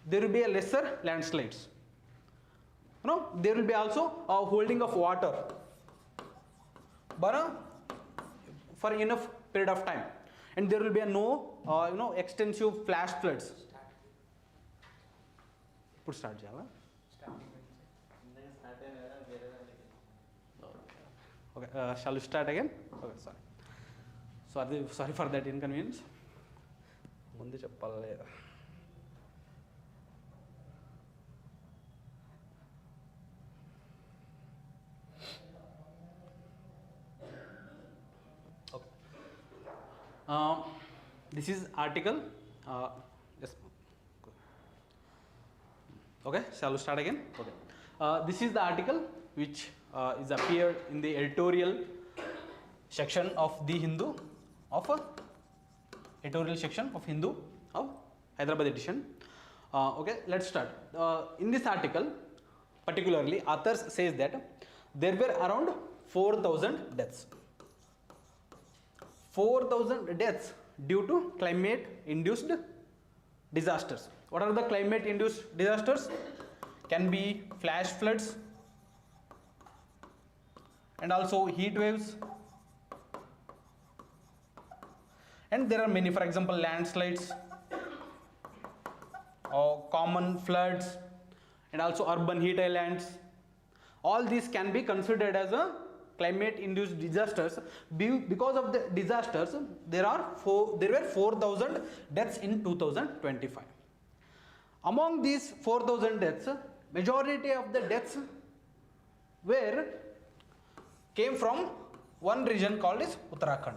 there will be a lesser landslides. There will be also a holding of water for enough period of time, and there will be a no extensive flash floods. Put start jala. Okay, shall we start again? Okay, sorry for that inconvenience. Munde cheppalli. Okay. This is article. Yes. Okay, shall we start again? Okay. This is the article which is appeared in the editorial section of the Hindu of Hyderabad edition. Okay, let's start. In this article, particularly, authors says that there were around 4,000 deaths. 4,000 deaths due to climate-induced disasters. What are the climate-induced disasters? Can be flash floods and also heat waves. And there are many, for example, landslides, or common floods, and also urban heat islands. All these can be considered as a climate-induced disasters. Because of the disasters, there were 4,000 deaths in 2025. Among these 4,000 deaths, majority of the deaths came from one region called as Uttarakhand,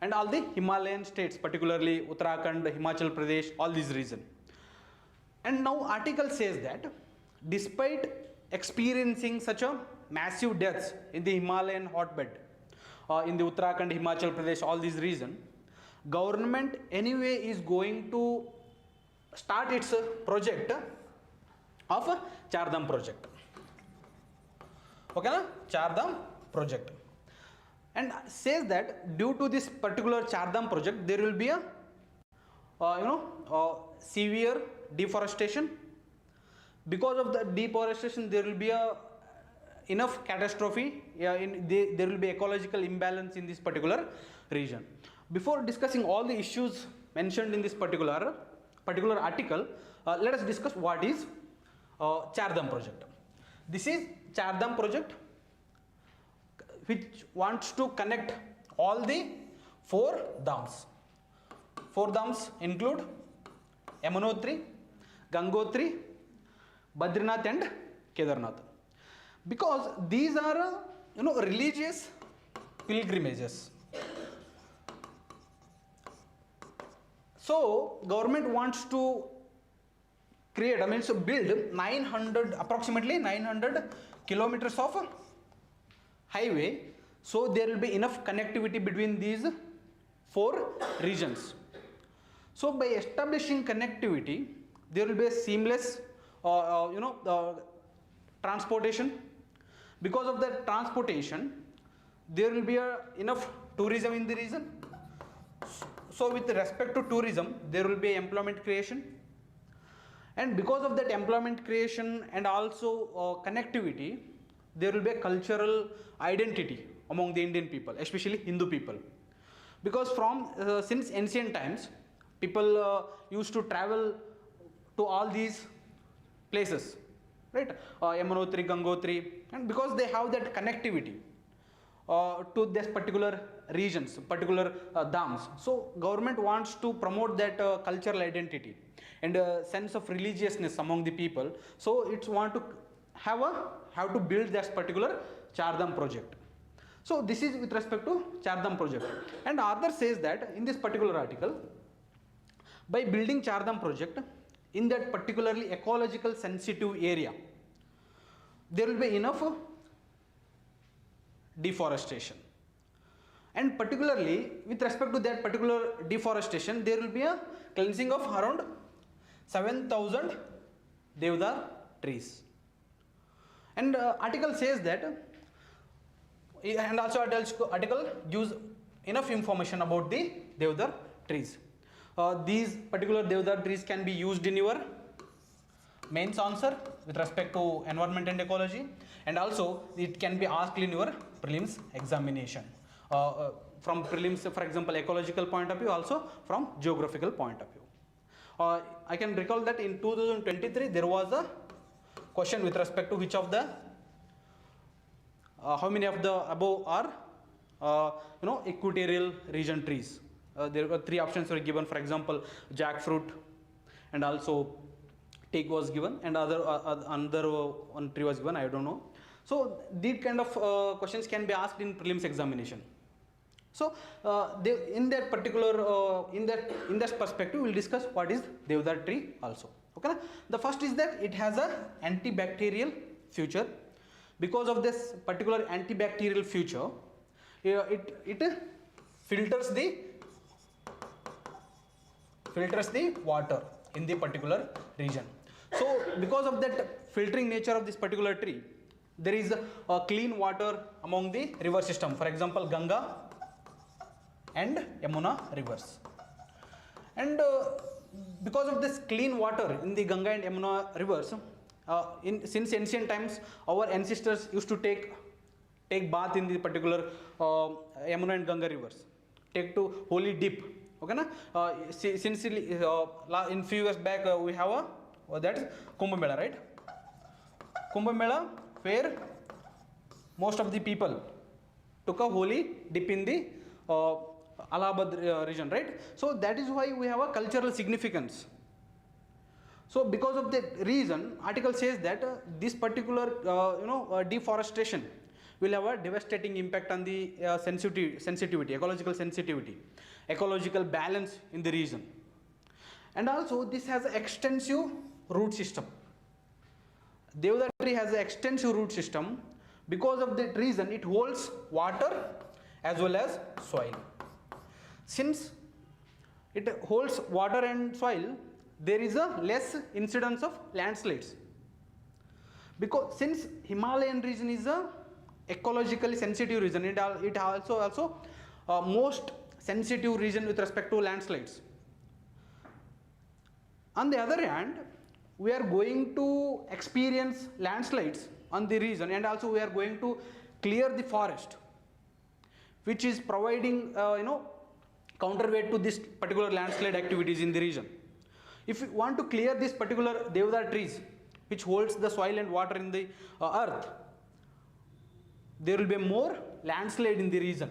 and all the Himalayan states, particularly Uttarakhand, Himachal Pradesh, all these regions. And now article says that despite experiencing such a massive deaths in the Himalayan hotbed, in the Uttarakhand, Himachal Pradesh, all these regions, government anyway is going to start its project of Char Dham project. Okay, na? Char Dham project. And says that due to this particular Char Dham project, there will be a severe deforestation. Because of the deforestation, there will be enough catastrophe. There will be ecological imbalance in this particular region. Before discussing all the issues mentioned in this particular article, let us discuss what is Char Dham project. This is Char Dham project, which wants to connect all the 4 dhams. 4 dhams include Yamunotri, Gangotri, Badrinath and Kedarnath. Because these are religious pilgrimages. So government wants to create, build approximately 900 kilometers of highway, so there will be enough connectivity between these 4 regions. So by establishing connectivity, there will be a seamless transportation. Because of the transportation, there will be enough tourism in the region. So with respect to tourism, there will be employment creation. And because of that employment creation and also connectivity, there will be a cultural identity among the Indian people, especially Hindu people. Because since ancient times, people used to travel to all these places, right? Yamunotri, Gangotri, and because they have that connectivity to this particular regions, particular dhams. So government wants to promote that cultural identity and sense of religiousness among the people. So it's want to have to build this particular Char Dham project. So this is with respect to Char Dham project. And author says that in this particular article, by building Char Dham project in that particularly ecological sensitive area, there will be enough deforestation. And particularly with respect to that particular deforestation, there will be a cleansing of around 7,000 Devdar trees. And article says that, and also article gives enough information about the Devdar trees. These particular Devdar trees can be used in your mains answer with respect to environment and ecology, and also it can be asked in your prelims examination. From prelims, for example, ecological point of view, also from geographical point of view. I can recall that in 2023 there was a question with respect to which of the how many of the above are equatorial region trees. There were 3 options were given, for example, jackfruit, and also teak was given, and another one tree was given, I don't know. So these kind of questions can be asked in prelims examination. So in that particular in that perspective, we'll discuss what is Deodar tree also. Okay, the first is that it has a antibacterial feature. Because of this particular antibacterial feature, it filters the water in the particular region. So because of that filtering nature of this particular tree, there is a clean water among the river system, for example Ganga and Yamuna rivers. And because of this clean water in the Ganga and Yamuna rivers, since ancient times our ancestors used to take bath in the particular Yamuna and Ganga rivers, take to holy dip. Okay, na? Since in few years back we have that is Kumbh Mela, right? Kumbh Mela, where most of the people took a holy dip in the Allahabad region, right? So that is why we have a cultural significance. So because of that reason, article says that this particular deforestation will have a devastating impact on the sensitivity, ecological sensitivity, ecological balance in the region. And also this has an extensive root system. Deodar tree has an extensive root system. Because of that reason, it holds water as well as soil. Since it holds water and soil, there is a less incidence of landslides. Because since Himalayan region is a ecologically sensitive region, it also most sensitive region with respect to landslides. On the other hand, we are going to experience landslides on the region, and also we are going to clear the forest, which is providing counterweight to this particular landslide activities in the region. If we want to clear this particular Deodar trees, which holds the soil and water in the earth, there will be more landslide in the region,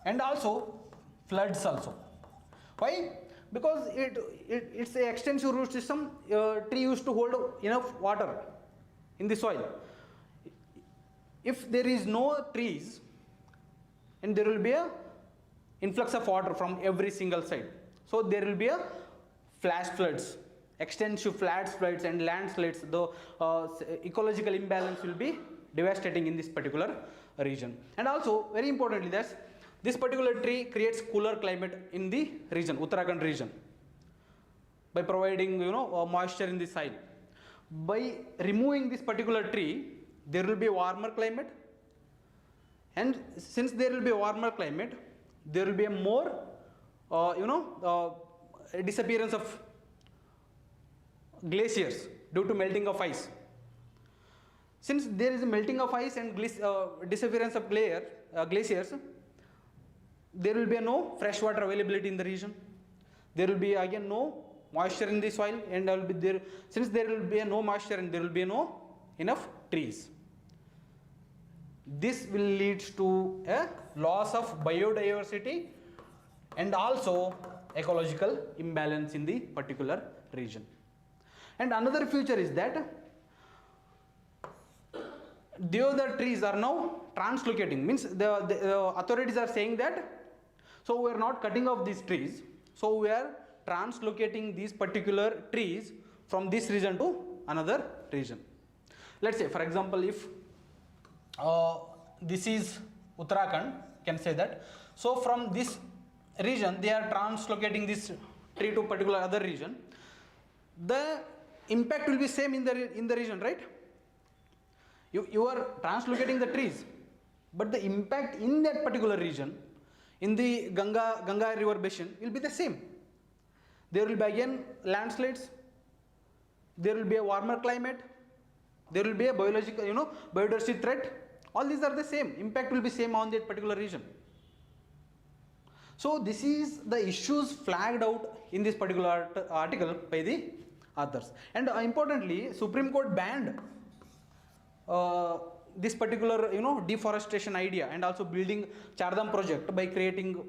and also floods also. Why? Because it's an extensive root system. Tree used to hold enough water in the soil. If there is no trees, and there will be a influx of water from every single side, so there will be a flash floods, extensive flash floods and landslides. The ecological imbalance will be devastating in this particular region. And also very importantly, this particular tree creates cooler climate in the region, Uttarakhand region, by providing moisture in the soil. By removing this particular tree, there will be a warmer climate, and since there will be a warmer climate, there will be a more disappearance of glaciers due to melting of ice. Since there is a melting of ice and disappearance of glaciers, there will be no fresh water availability in the region. There will be again no moisture in the soil, and since there will be no moisture and there will be no enough trees, this will lead to a loss of biodiversity and also ecological imbalance in the particular region. And another feature is that Deodar trees are now translocating, means the authorities are saying that, so we are not cutting off these trees, so we are translocating these particular trees from this region to another region. Let's say, for example, if this is Uttarakhand, can say that, so from this region they are translocating this tree to particular other region, the impact will be same in the region, right? You are translocating the trees, but the impact in that particular region, in the Ganga river basin, will be the same. There will be again landslides, there will be a warmer climate, there will be a biological, biodiversity threat. All these are the same, impact will be same on that particular region. So this is the issues flagged out in this particular article by the authors. And importantly, Supreme Court banned this particular deforestation idea and also building Chardham project by creating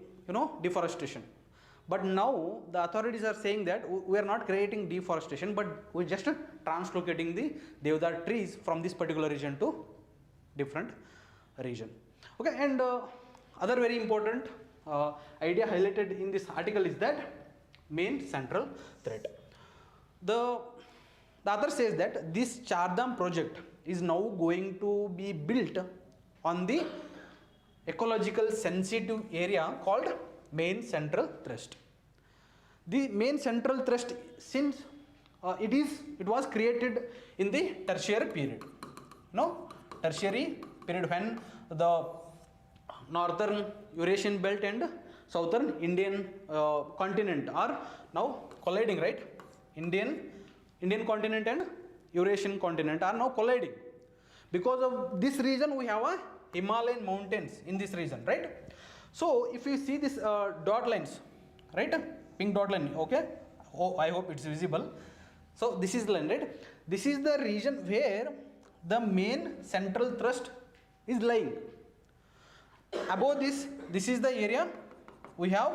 deforestation. But now the authorities are saying that we are not creating deforestation, but we are just translocating the Deodar trees from this particular region to different region. Okay, and other very important idea highlighted in this article is that main central threat. The author says that this Chardham project is now going to be built on the ecological sensitive area called main central thrust. The main central thrust, since it was created in the tertiary period. Tertiary period, when the northern Eurasian belt and southern Indian continent are now colliding, right? Indian continent and Eurasian continent are now colliding. Because of this region, we have a Himalayan mountains in this region, right? So if you see this dot lines, right? Pink dot line, okay? Oh, I hope it's visible. So this is the line, right? This is the region where the main central thrust is lying. Above this is the area we have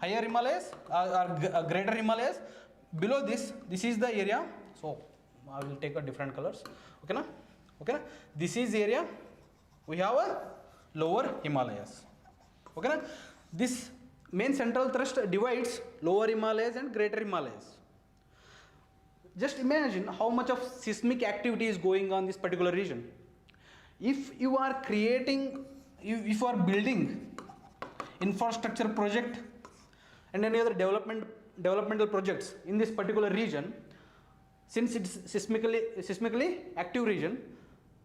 higher Himalayas or greater Himalayas. Below this is the area. So I will take a different colors. Okay na? Okay na? This is area we have a lower Himalayas. Okay na? This main central thrust divides lower Himalayas and greater Himalayas. Just imagine how much of seismic activity is going on this particular region. If you are creating, if you are building infrastructure project and any other developmental projects in this particular region, since it's seismically active region,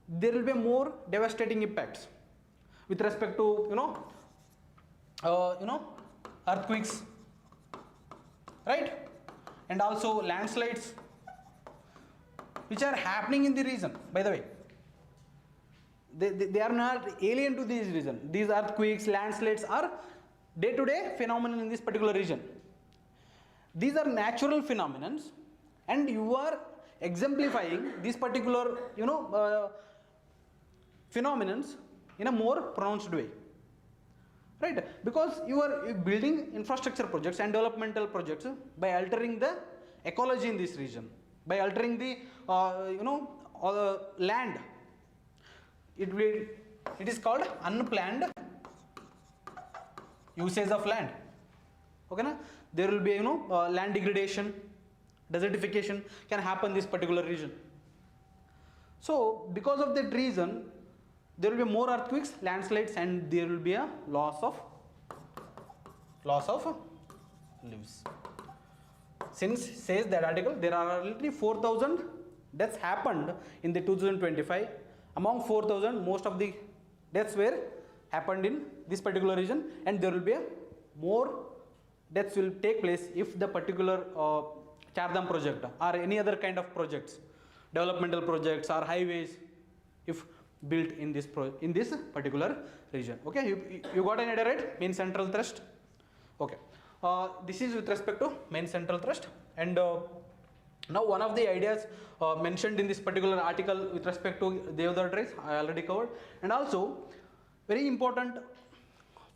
there will be more devastating impacts with respect to earthquakes, right? And also landslides, which are happening in the region, by the way. They are not alien to this region. These earthquakes, landslides are day-to-day phenomenon in this particular region. These are natural phenomena, and you are exemplifying these particular phenomena in a more pronounced way, right? Because you are building infrastructure projects and developmental projects by altering the ecology in this region, by altering the land. It is called unplanned usage of land. Okay na? There will be land degradation, desertification can happen in this particular region. So because of that reason, there will be more earthquakes, landslides, and there will be a loss of lives. Since says that article, there are literally 4,000 deaths happened in the 2025. Among 4,000, most of the deaths were happened in this particular region, and there will be more deaths will take place if the particular Chardham project or any other kind of projects, developmental projects or highways, if built in this particular region. Okay, you got an idea, right? Main central thrust. Okay, this is with respect to main central thrust, and now one of the ideas mentioned in this particular article with respect to Deodar trees I already covered, and also very important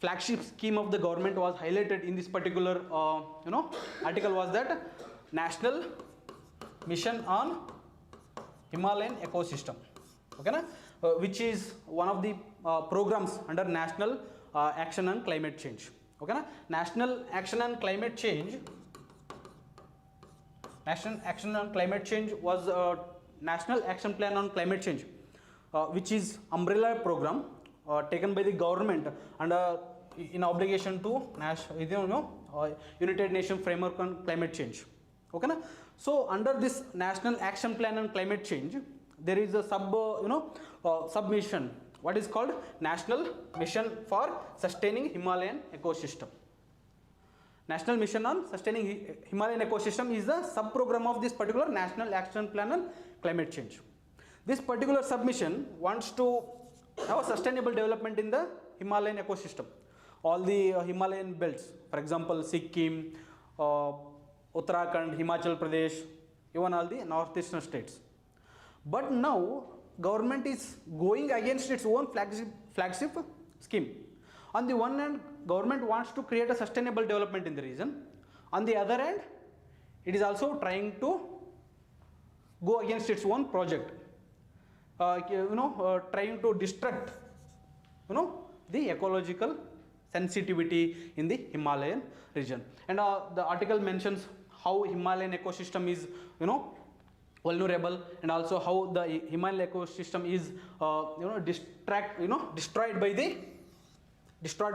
flagship scheme of the government was highlighted in this particular article was that National Mission on Himalayan Ecosystem, okay na? Which is one of the programs under National Action on Climate Change. Okay na? National Action on Climate Change. National Action on Climate Change was National Action Plan on Climate Change, which is umbrella program taken by the government and in obligation to United Nations Framework on Climate Change. Okay na? So under this National Action Plan on Climate Change, there is a submission, what is called National Mission for Sustaining Himalayan Ecosystem. National Mission on Sustaining Himalayan Ecosystem is the sub-program of this particular National Action Plan on Climate Change. This particular submission wants to have a sustainable development in the Himalayan ecosystem. All the Himalayan belts, for example, Sikkim, Uttarakhand, Himachal Pradesh, even all the northeastern states. But now, government is going against its own flagship scheme. On the one hand, government wants to create a sustainable development in the region. On the other hand, it is also trying to go against its own project. Trying to destruct, the ecological sensitivity in the Himalayan region. And the article mentions how Himalayan ecosystem is, vulnerable, and also how the Himalayan ecosystem is, destroyed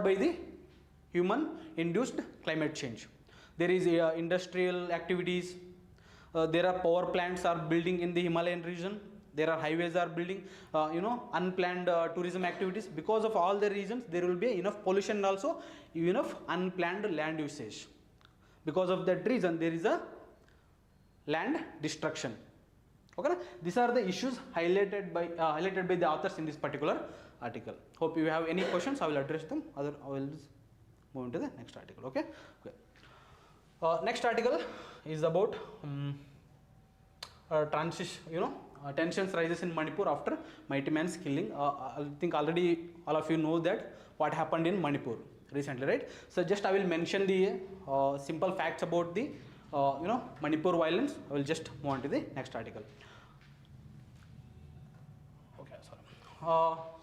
by the human-induced climate change. There is industrial activities. There are power plants are building in the Himalayan region. There are highways are building, unplanned tourism activities. Because of all the reasons, there will be enough pollution and also enough unplanned land usage. Because of that reason, there is a land destruction. Okay, these are the issues highlighted by the authors in this particular article. Hope you have any questions. I will address them. I will move into the next article. Okay. Next article is about transition. Tensions rises in Manipur after mighty man's killing. I think already all of you know that what happened in Manipur recently, right? So just I will mention the simple facts about the Manipur violence. I will just move on to the next article. Okay, sorry.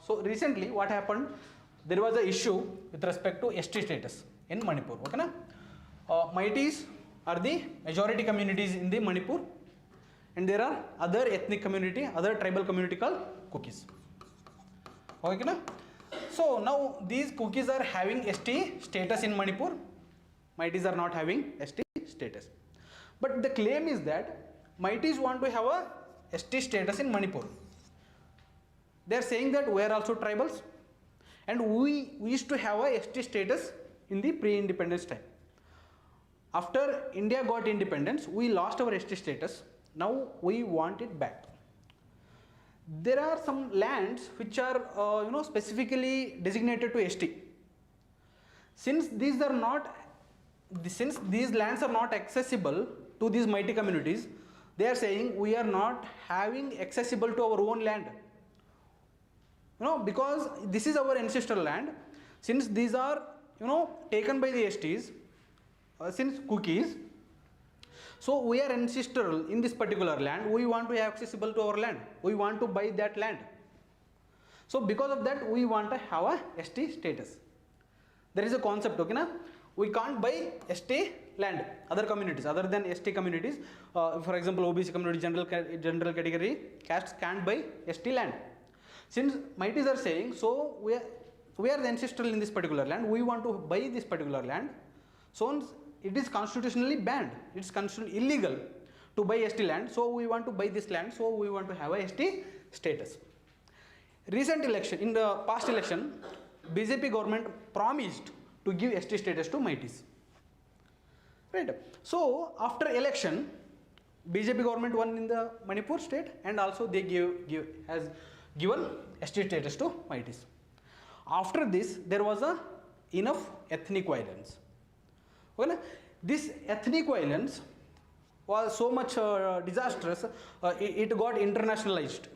So recently what happened? There was an issue with respect to ST status in Manipur. Okay, na? Maitis are the majority communities in the Manipur. And there are other ethnic community, other tribal community called Kukis. Okay, na? So now these Kukis are having ST status in Manipur. Maitis are not having ST status. But the claim is that Maitis want to have a ST status in Manipur. They are saying that we are also tribals, and we used to have a ST status in the pre-independence time. After India got independence, we lost our ST status. Now we want it back. There are some lands which are specifically designated to ST. Since these lands are not accessible to these mighty communities, they are saying we are not having accessible to our own land. Because this is our ancestral land. Since these are taken by the STs, since Kukis, so we are ancestral in this particular land. We want to have accessible to our land. We want to buy that land. So because of that, we want to have a ST status. There is a concept, okay, na? We can't buy ST land. Other communities, other than ST communities, for example, OBC community, general category castes can't buy ST land. Since Maitis are saying, so we are the ancestral in this particular land. We want to buy this particular land. So it is constitutionally banned. It's constitutionally illegal to buy ST land. So we want to buy this land. So we want to have a ST status. Recent election, in the past election, BJP government promised to give ST status to Maitis. Right. So after election, BJP government won in the Manipur state, and also they has given ST status to Maitis. After this, there was enough ethnic violence. Well, this ethnic violence was so much disastrous, it got internationalized,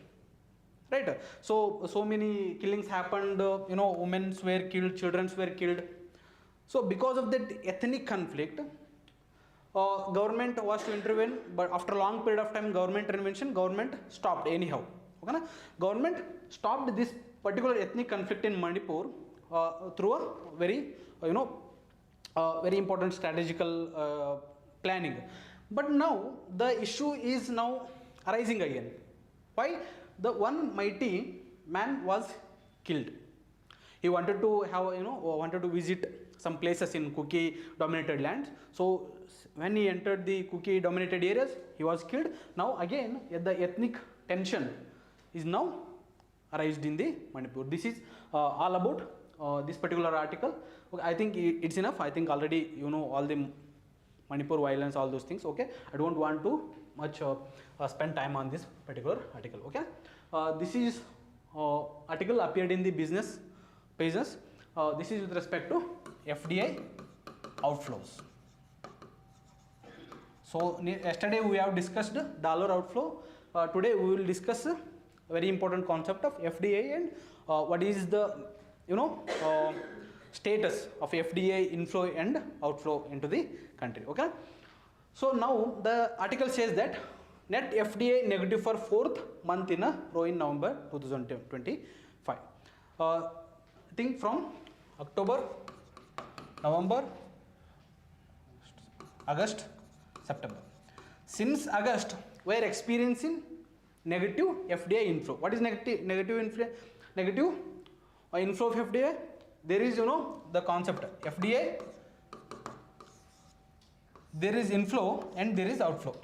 right? So many killings happened, women were killed, children were killed. So because of that ethnic conflict, government was to intervene, but after a long period of time, government intervention, government stopped anyhow. Okay, na? Government stopped this particular ethnic conflict in Manipur through a very, very important strategical planning. But now the issue is now arising again. Why? The one mighty man was killed. He wanted to have, wanted to visit some places in Kuki dominated lands. So when he entered the Kuki dominated areas, he was killed. Now again, the ethnic tension is now arised in the Manipur. This is all about this particular article. Okay, I think it's enough. I think already you know all the Manipur violence, all those things. Okay, I don't want to much spend time on this particular article. Okay, this is article appeared in the business pages. This is with respect to FDI outflows. So yesterday we have discussed dollar outflow. Today we will discuss a very important concept of FDI and what is the status of FDI inflow and outflow into the country. Okay. So now the article says that net FDI negative for 4th month in a row in November 2025. I think from October, November, August, September. Since August, we are experiencing negative FDI inflow. What is negative inflow? Negative inflow of FDI. There is the concept FDI. There is inflow and there is outflow.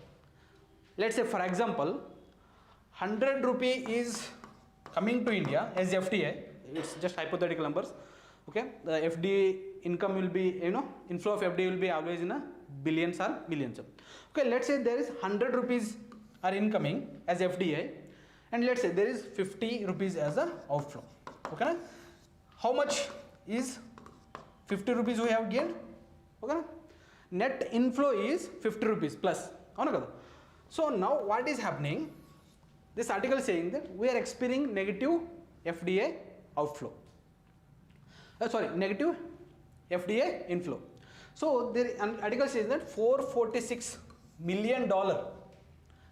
Let's say for example, 100 rupee is coming to India as FDI. It's just hypothetical numbers. Okay, the FDI income will be inflow of FDI will be always in a billions or millions. Okay, let's say there is 100 rupees are incoming as FDI, and let's say there is 50 rupees as a outflow. Okay, how much is 50 rupees we have gained? Okay, net inflow is 50 rupees plus. So now what is happening? This article is saying that we are experiencing negative FDI outflow. Negative FDI inflow. So an article says that $446 million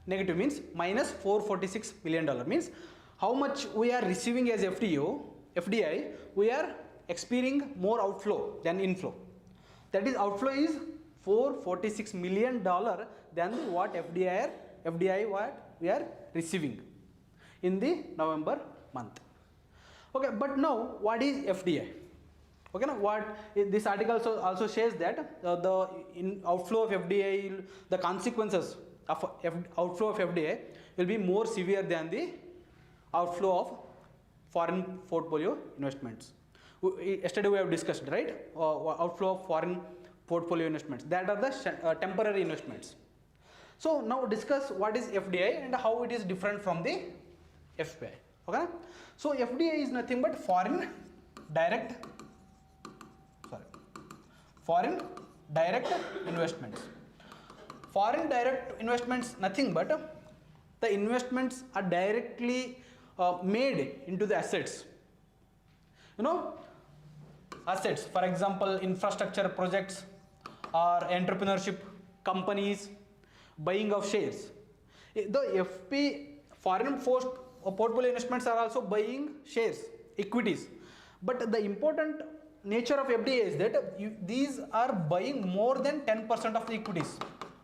negative means minus $446 million means how much we are receiving as FDI, we are experiencing more outflow than inflow. That is, outflow is $446 million than what FDI what we are receiving in the November month. Okay, but now what is FDI? Okay, now what this article also says that the outflow of FDI, the consequences of outflow of FDI will be more severe than the outflow of foreign portfolio investments. Yesterday we have discussed, right? Outflow of foreign portfolio investments. That are the temporary investments. So now discuss what is FDI and how it is different from the FPI. Okay? So FDI is nothing but foreign direct investments. Foreign direct investments nothing but the investments are directly made into the assets. Assets, for example, infrastructure projects or entrepreneurship companies, buying of shares. The FP foreign portfolio investments are also buying shares, equities. But the important nature of FDI is that these are buying more than 10% of the equities,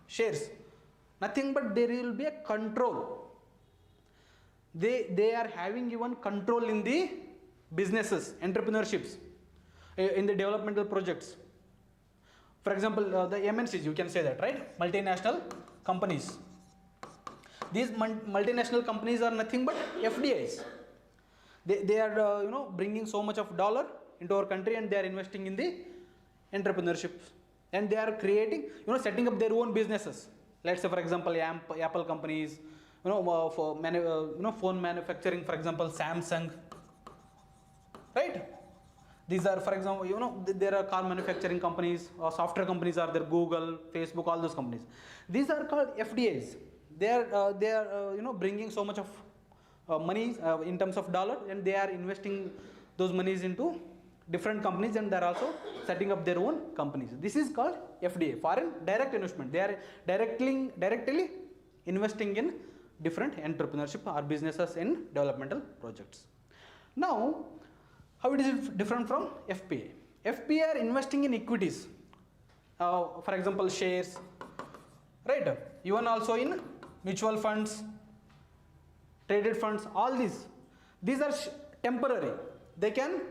shares. Nothing but there will be a control. They are having even control in the businesses, entrepreneurships, in the developmental projects. For example, the MNCs, you can say that, right? Multinational companies. These multinational companies are nothing but FDIs. They are bringing so much of dollar into our country and they are investing in the entrepreneurship, and they are creating, setting up their own businesses. Let's say for example, Apple companies, phone manufacturing, for example, Samsung, right? These are, for example, there are car manufacturing companies, software companies are there, Google, Facebook, all those companies. These are called FDIs. They are bringing so much of money in terms of dollar, and they are investing those monies into different companies, and they are also setting up their own companies. This is called FDI, foreign direct investment. They are directly investing in different entrepreneurship or businesses in developmental projects. Now, how it is different from FPI? FPI are investing in equities, for example, shares, right? Even also in mutual funds, traded funds, all these are temporary. They can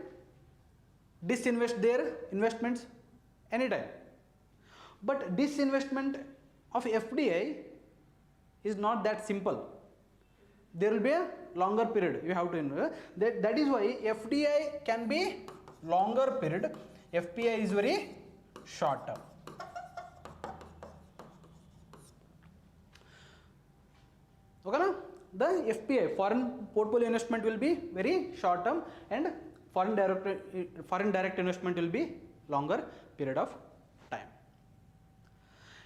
disinvest their investments anytime. But disinvestment of FDI is not that simple. There will be a longer period you have to invest. That is why FDI can be longer period, FPI is very short term. Okay, na? The FPI, foreign portfolio investment, will be very short term, and foreign direct investment will be longer period of time.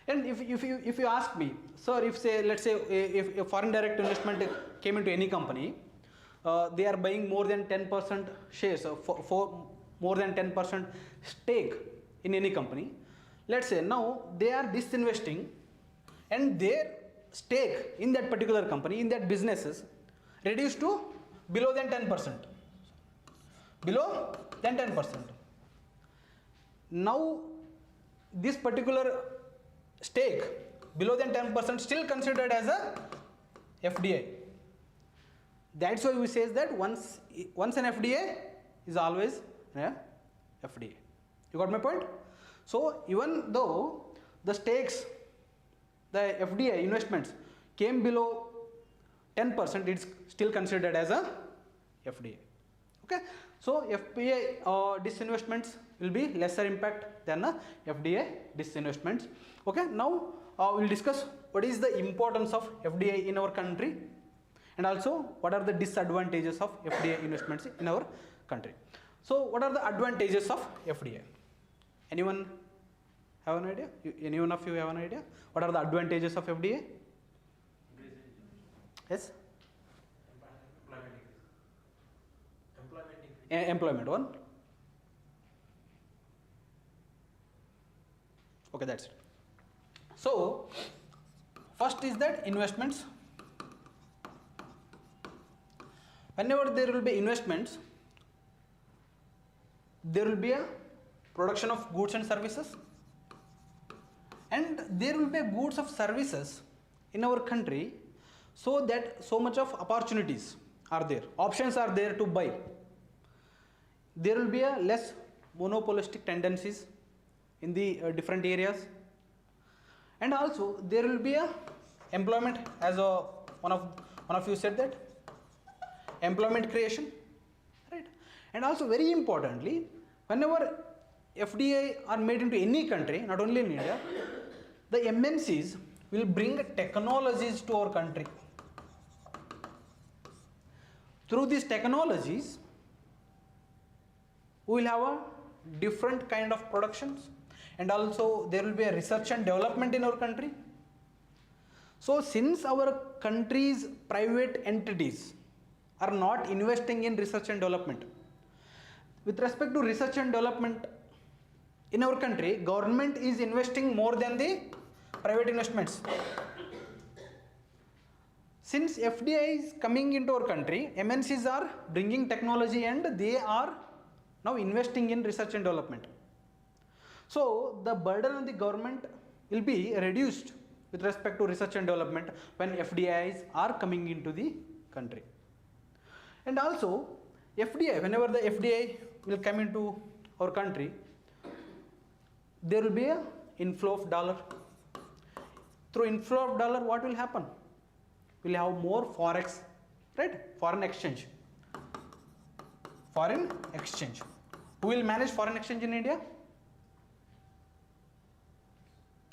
And if you ask me, sir, if say, let's say if a foreign direct investment came into any company, they are buying more than 10% shares, for more than 10% stake in any company. Let's say now they are disinvesting, and their stake in that particular company, in that businesses, reduced to below than 10%. Below than 10%. Now this particular stake below than 10% still considered as a FDI. That's why we say that once an FDI is always a FDI. You got my point? So even though the stakes, the FDI investments came below 10%, it's still considered as a FDI. Okay, so FPI disinvestments will be lesser impact than the FDI disinvestments. Okay, now we'll discuss what is the importance of FDI in our country, and also what are the disadvantages of FDI investments in our country. So what are the advantages of FDI? Anyone have an idea? Anyone of you have an idea? What are the advantages of FDI? Yes? Employment one. Okay, that's it. So first is that investments. Whenever there will be investments, there will be a production of goods and services, and there will be goods of services in our country, so that so much of opportunities are there, options are there to buy. There will be a less monopolistic tendencies in the different areas, and also there will be a employment, as one of you said, that employment creation, right? And also very importantly, whenever FDI are made into any country, not only in India, the MNCs will bring technologies to our country. Through these technologies, we will have a different kind of productions, and also there will be a research and development in our country. So since our country's private entities are not investing in research and development, with respect to research and development in our country, government is investing more than the private investments. Since FDI is coming into our country, MNCs are bringing technology and they are now investing in research and development. So the burden on the government will be reduced with respect to research and development when FDIs are coming into the country. And also FDI, whenever the FDI will come into our country, there will be an inflow of dollar. Through inflow of dollar, what will happen? We'll have more forex, right? Foreign exchange. Foreign exchange. Who will manage foreign exchange in India?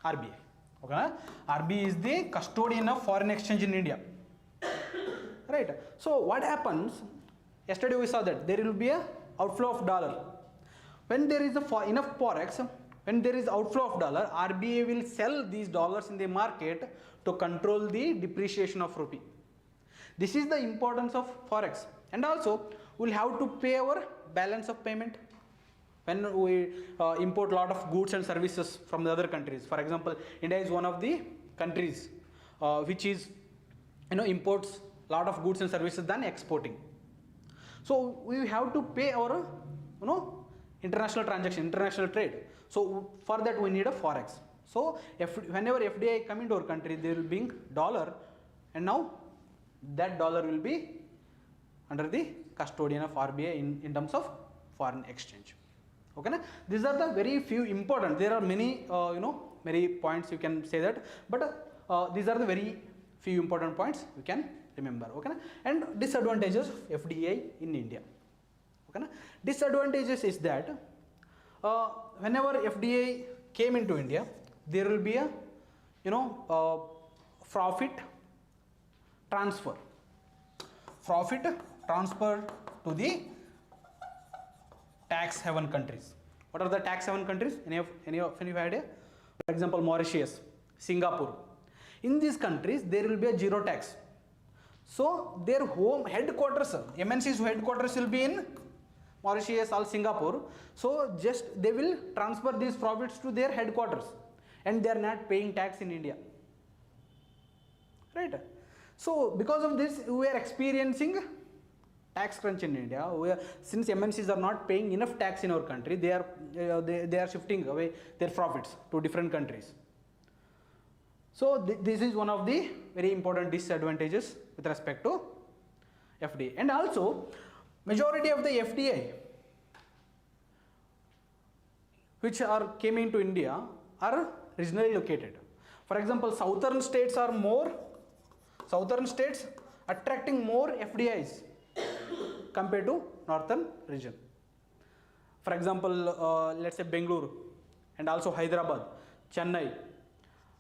RBI. Okay? RBI is the custodian of foreign exchange in India. Right? So what happens? Yesterday we saw that there will be a outflow of dollar. When there is enough forex, when there is outflow of dollar, RBI will sell these dollars in the market to control the depreciation of rupee. This is the importance of forex. And also we will have to pay our balance of payment when we import a lot of goods and services from the other countries. For example, India is one of the countries which is imports a lot of goods and services than exporting. So we have to pay our international transaction, international trade. So for that we need a forex. So whenever FDI come into our country, they will bring dollar, and now that dollar will be under the custodian of RBI in terms of foreign exchange. Okay, na? These are the very few important. There are many many points you can say that, but these are the very few important points you can remember. Okay, na? And disadvantages of FDI in India. Okay, disadvantages is that whenever FDI came into India, there will be a profit transfer to the tax haven countries. What are the tax haven countries? Any of you idea? For example, Mauritius, Singapore. In these countries, there will be a zero tax. So their home headquarters, MNC's headquarters will be in Mauritius or Singapore. So just they will transfer these profits to their headquarters, and they are not paying tax in India. Right? So because of this, we are experiencing tax crunch in India. Since MNCs are not paying enough tax in our country, they are shifting away their profits to different countries. So this is one of the very important disadvantages with respect to FDI. And also, majority of the FDI which came into India are regionally located. For example, southern states attracting more FDIs compared to northern region. For example, let's say Bengaluru and also Hyderabad, Chennai,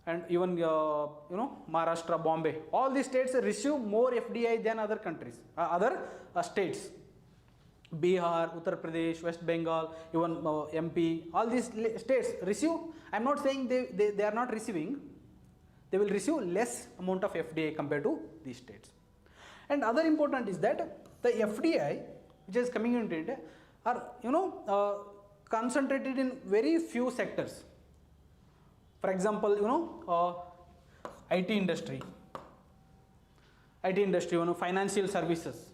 and even Maharashtra, Bombay. All these states receive more FDI than other countries, other states. Bihar, Uttar Pradesh, West Bengal, even MP. All these states receive. I am not saying they are not receiving. They will receive less amount of FDI compared to these states. And other important is that the FDI which is coming into India are concentrated in very few sectors. For example, IT industry, financial services.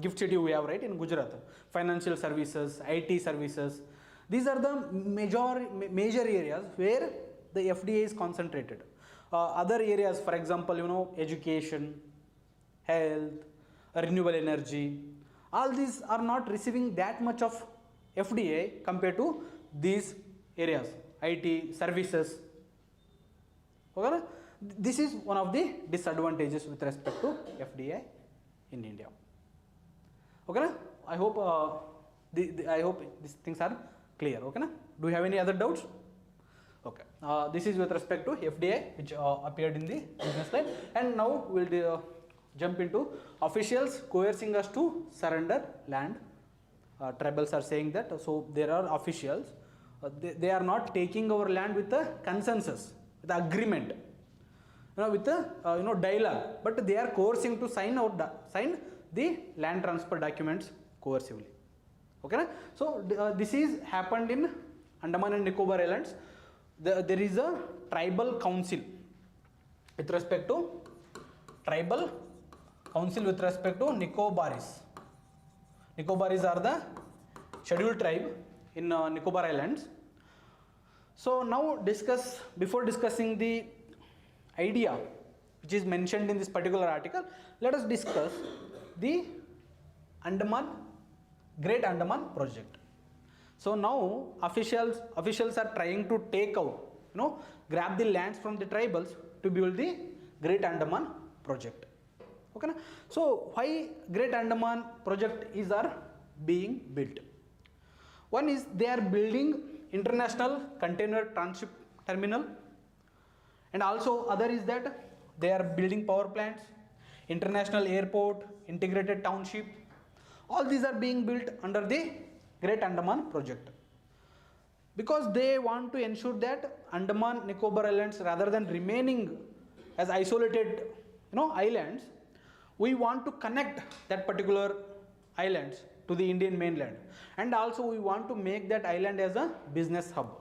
Gift City we have, right, in Gujarat. Financial services, IT services. These are the major areas where the FDI is concentrated. Other areas, for example, education, health, renewable energy, all these are not receiving that much of FDI compared to these areas, IT, services. Okay? This is one of the disadvantages with respect to FDI in India. Okay? I hope these things are clear. Okay? Do you have any other doubts? Okay. This is with respect to FDI which appeared in the business slide. And now we will jump into officials coercing us to surrender land. Tribals are saying that. So there are officials. They are not taking our land with a consensus, with agreement, with a dialogue, but they are coercing to sign the land transfer documents coercively. Okay? So this is happened in Andaman and Nicobar Islands. There is a tribal council with respect to Nicobaris. Nicobaris are the scheduled tribe in Nicobar Islands. So now before discussing the idea which is mentioned in this particular article, let us discuss the Great Andaman project. So now officials are trying to take out, grab the lands from the tribals to build the Great Andaman project. Okay? So why Great Andaman project are being built? One is they are building international container tranship terminal, and also other is that they are building power plants, international airport, integrated township. All these are being built under the Great Andaman project, because they want to ensure that Andaman Nicobar Islands, rather than remaining as isolated islands, we want to connect that particular islands to the Indian mainland, and also we want to make that island as a business hub.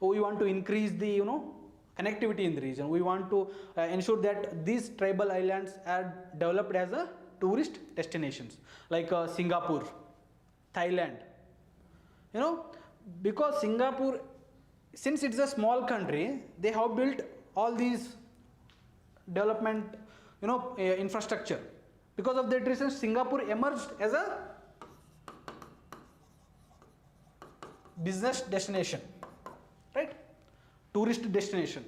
We want to increase the connectivity in the region. We want to ensure that these tribal islands are developed as a tourist destinations like Singapore, Thailand. Because Singapore, since it's a small country, they have built all these development infrastructure. Because of that reason, Singapore emerged as a business destination, right? Tourist destination.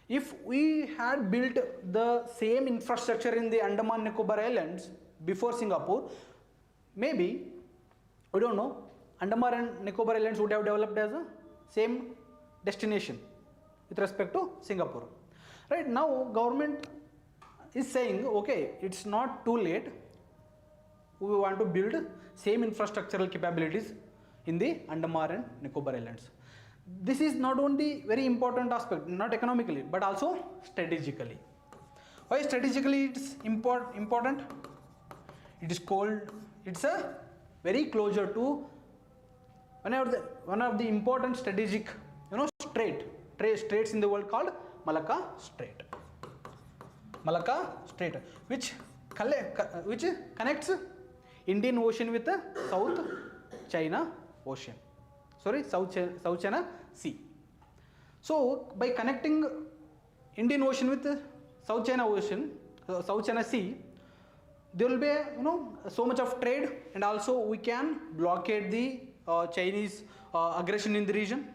If we had built the same infrastructure in the Andaman Nicobar Islands before Singapore, maybe, we don't know, Andaman and Nicobar Islands would have developed as a same destination with respect to Singapore. Right now, government is saying, okay, it's not too late. We want to build same infrastructural capabilities in the Andaman and Nicobar Islands. This is not only very important aspect, not economically, but also strategically. Why strategically it's important? It is called, it's a very closer to one of the important strategic, straits in the world called Malacca Strait. Malacca Strait, which connects Indian Ocean with the South China Ocean. South China Sea. So by connecting Indian Ocean with the South China Ocean, South China Sea, there will be so much of trade, and also we can blockade the Chinese aggression in the region.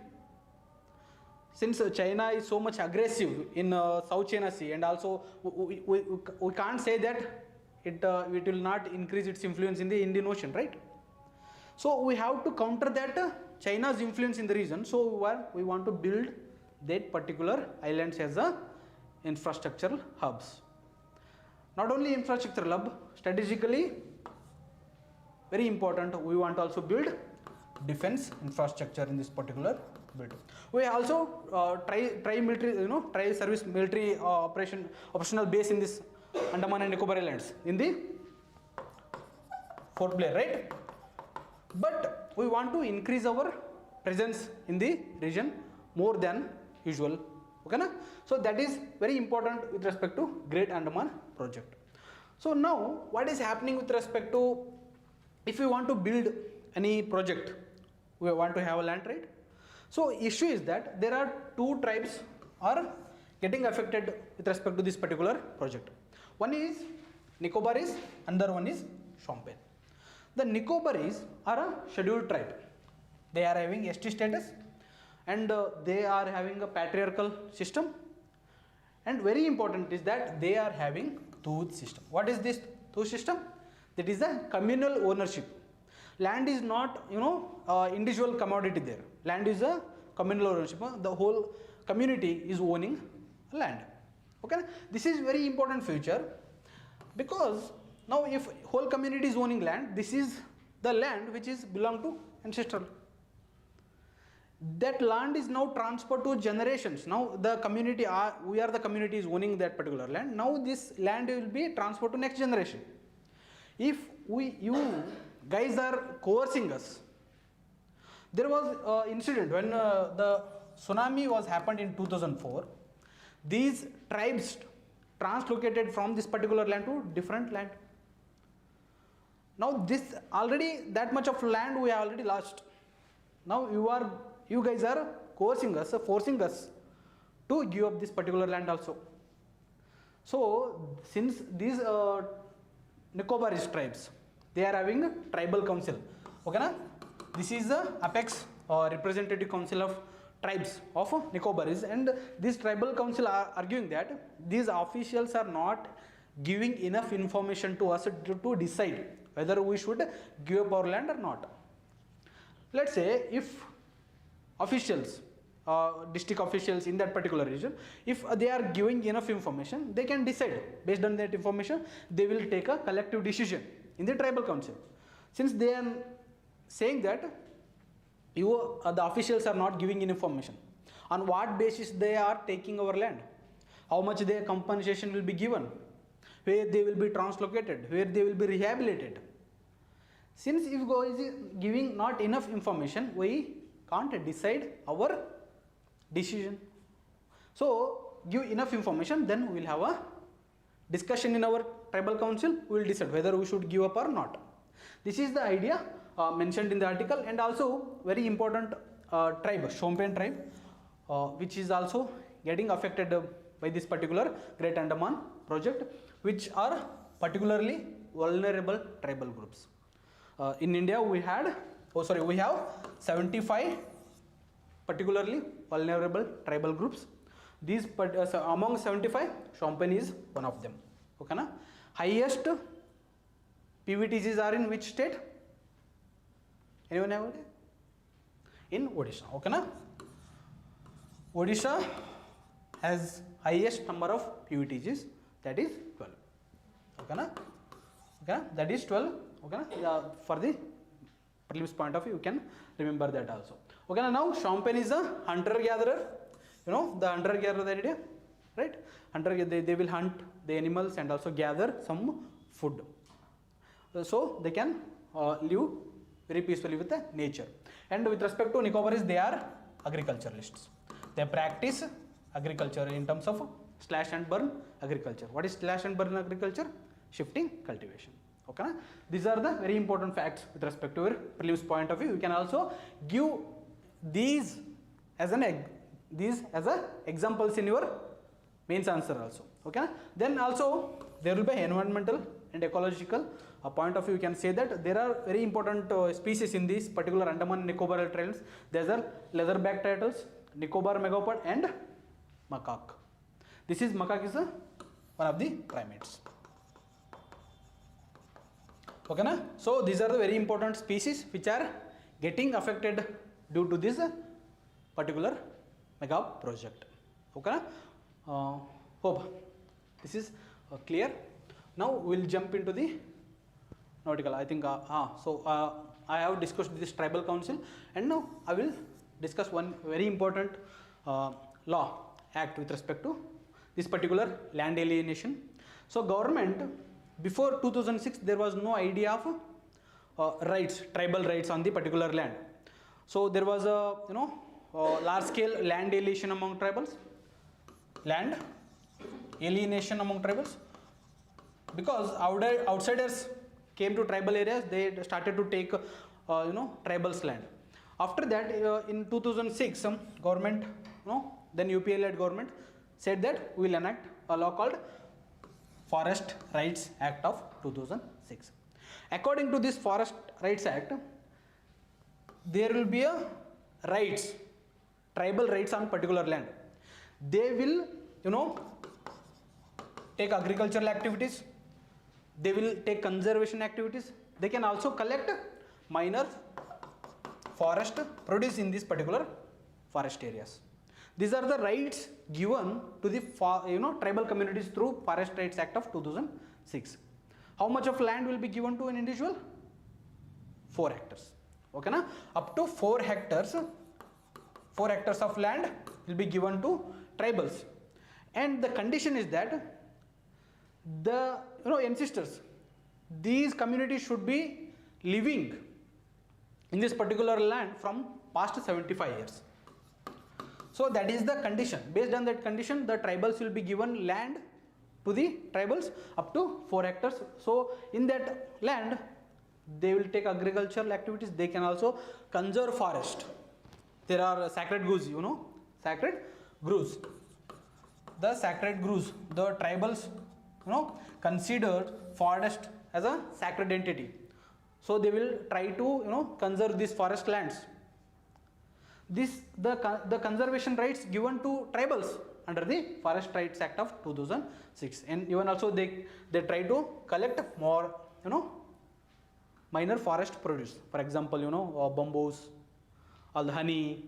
Since China is so much aggressive in South China Sea, and also we can't say that it will not increase its influence in the Indian Ocean, right? So we have to counter that China's influence in the region. So we want to build that particular islands as a infrastructural hubs. Not only infrastructural hub, strategically very important, we want to also build defense infrastructure in this particular build. We also try service military operational base in this Andaman and Nicobar Islands in the fourth player, right? But we want to increase our presence in the region more than usual. Okay, na? So that is very important with respect to Great Andaman project. So now what is happening with respect to, if we want to build any project, we want to have a land, right? So issue is that there are two tribes are getting affected with respect to this particular project. One is Nicobaris, another one is Shompen. The Nicobaris are a scheduled tribe. They are having ST status, and they are having a patriarchal system, and very important is that they are having Tooth system. What is this Tooth system? That is a communal ownership. Land is not individual commodity there. Land is a communal ownership. The whole community is owning land. Okay, this is very important feature, because now if whole community is owning land, this is the land which is belong to ancestral. That land is now transferred to generations. Now the community we are the community is owning that particular land. Now this land will be transferred to next generation. If you guys are coercing us, there was an incident when the tsunami was happened in 2004. These tribes translocated from this particular land to different land. Now this already, that much of land we have already lost. Now you guys are coercing us, forcing us to give up this particular land also. So since these Nicobaris tribes, they are having a tribal council. Okay, na? This is the apex representative council of tribes of Nicobaris, and this tribal council are arguing that these officials are not giving enough information to us to decide whether we should give up our land or not. Let's say if officials, district officials in that particular region, if they are giving enough information, they can decide. Based on that information, they will take a collective decision in the tribal council. Since they are saying that the officials are not giving information, on what basis they are taking our land, how much their compensation will be given, where they will be translocated, where they will be rehabilitated. Since if go is giving not enough information, we can't decide our decision. So give enough information, then we will have a discussion in our tribal council. We will decide whether we should give up or not. This is the idea mentioned in the article, and also very important tribe, Shompen tribe, which is also getting affected by this particular Great Andaman project, which are particularly vulnerable tribal groups. In India we have 75 particularly vulnerable tribal groups. These among 75, Shompen is one of them. Okay, na? Highest PVTGs are in which state? Anyone have idea? In Odisha, okay na? Odisha has highest number of PUTGs, that is 12. Okay na? Okay, that is 12. Okay na? For the prelims point of view, you can remember that also. Okay na? Now Champagne is a hunter-gatherer. You know the hunter-gatherer idea, right? Hunter, they will hunt the animals and also gather some food, so they can live very peacefully with the nature. And with respect to Nicobaris, they are agriculturalists. They practice agriculture in terms of slash and burn agriculture. What is slash and burn agriculture? Shifting cultivation. Okay, these are the very important facts with respect to your prelims point of view. You can also give these as examples in your mains answer also. Okay, then also there will be environmental and ecological point of view. You can say that there are very important species in these particular Andaman Nicobar trails. There are leatherback turtles, Nicobar megapod, and macaque. This is macaque is one of the primates. Okay na? So these are the very important species which are getting affected due to this particular mega project. Okay na? Hope this is clear. Now we'll jump into the nautical. I think I have discussed this tribal council, and now I will discuss one very important law act with respect to this particular land alienation. So government, before 2006 there was no idea of rights, tribal rights on the particular land. So there was a large scale land alienation among tribals, because outsiders came to tribal areas. They started to take tribals land. After that, in 2006, government, then UPA led government said that we will enact a law called Forest Rights Act of 2006. According to this Forest Rights Act, there will be a rights, tribal rights on particular land. They will, take agricultural activities. They will take conservation activities. They can also collect minor forest produce in these particular forest areas. These are the rights given to the tribal communities through Forest Rights Act of 2006. How much of land will be given to an individual? 4 hectares. Okay na? Up to 4 hectares. 4 hectares of land will be given to tribals, and the condition is that the ancestors, these communities should be living in this particular land from past 75 years. So that is the condition. Based on that condition, the tribals will be given land to the tribals up to 4 hectares. So in that land, they will take agricultural activities. They can also conserve forest. There are sacred groves, sacred groves. The sacred groves, the tribals, considered forest as a sacred entity. So they will try to conserve these forest lands. The conservation rights given to tribals under the Forest Rights Act of 2006, and even also they try to collect more minor forest produce. For example, bamboos, all the honey,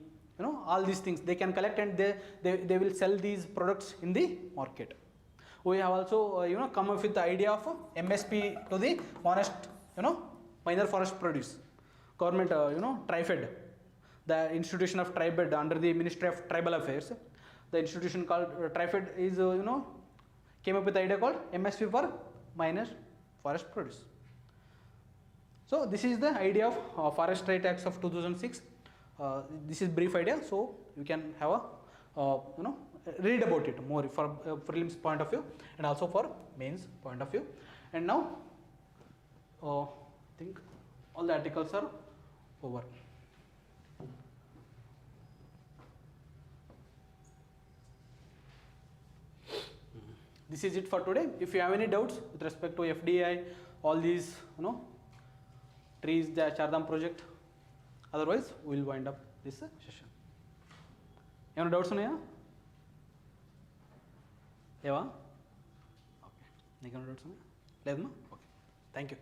all these things they can collect, and they will sell these products in the market. We have also come up with the idea of MSP to the forest, minor forest produce. Government TriFed, the institution of TriFed under the Ministry of Tribal Affairs, the institution called TriFed is came up with the idea called MSP for minor forest produce. So this is the idea of Forest Rights Acts of 2006. This is brief idea, so you can have a read about it more for prelims point of view and also for mains point of view. And now I think all the articles are over. This is it for today. If you have any doubts with respect to FDI, all these trees, the Chardham project, otherwise we will wind up this session. Any doubts unnaya? Eva? Okay. Any doubts unnaya? Ledma? Okay. Thank you.